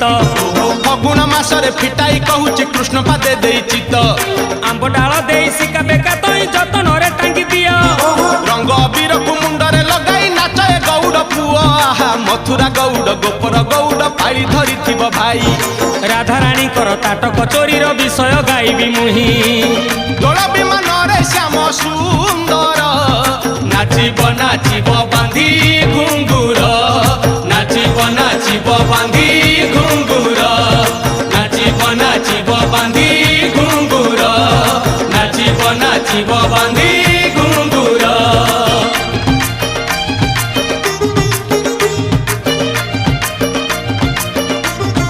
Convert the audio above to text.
फगुण मासरे फिटाई कहूची कृष्ण पादे दे चित आंब डाल दे सिका बेका तई जतन रे टांगी दियो रंग अबीर को मुंडरे लगाई नाचे गौड़ पुआ मथुरा गौड़ गोपर गौड़ पाड़ी धरी थिबो भाई राधा रानी कर ताटक चोरीर विषय गाइबी मुही दोल विमान रे श्याम सुंदर नाचिब नाचिब बांधी